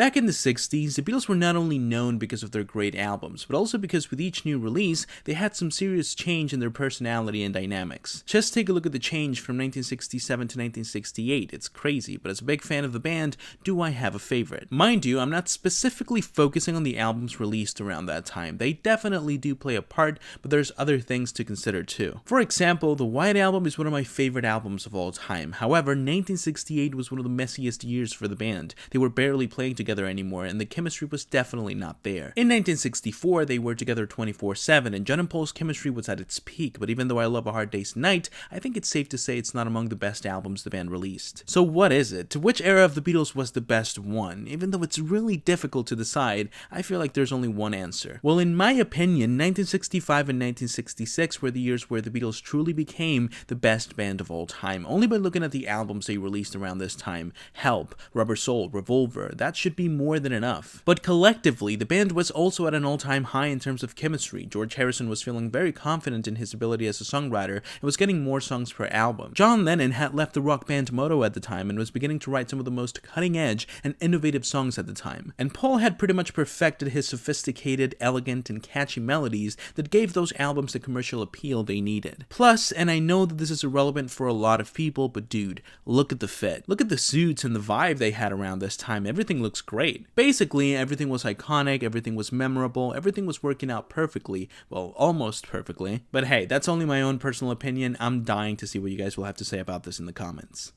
Back in the 60s, the Beatles were not only known because of their great albums, but also because with each new release, they had some serious change in their personality and dynamics. Just take a look at the change from 1967 to 1968. It's crazy, but as a big fan of the band, do I have a favorite? Mind you, I'm not specifically focusing on the albums released around that time. They definitely do play a part, but there's other things to consider too. For example, the White Album is one of my favorite albums of all time. However, 1968 was one of the messiest years for the band. They were barely playing together anymore, and the chemistry was definitely not there. In 1964, they were together 24/7, and John and Paul's chemistry was at its peak, but even though I love A Hard Day's Night, I think it's safe to say it's not among the best albums the band released. So what is it? To which era of the Beatles was the best one? Even though it's really difficult to decide, I feel like there's only one answer. Well, in my opinion, 1965 and 1966 were the years where the Beatles truly became the best band of all time, only by looking at the albums they released around this time. Help, Rubber Soul, Revolver, that should be more than enough. But collectively, the band was also at an all-time high in terms of chemistry. George Harrison was feeling very confident in his ability as a songwriter and was getting more songs per album. John Lennon had left the rock band motto at the time and was beginning to write some of the most cutting-edge and innovative songs at the time. And Paul had pretty much perfected his sophisticated, elegant, and catchy melodies that gave those albums the commercial appeal they needed. Plus, and I know that this is irrelevant for a lot of people, but dude, look at the fit. Look at the suits and the vibe they had around this time. Everything looks great. Basically, everything was iconic, everything was memorable, everything was working out perfectly. Well, almost perfectly. But hey, that's only my own personal opinion. I'm dying to see what you guys will have to say about this in the comments.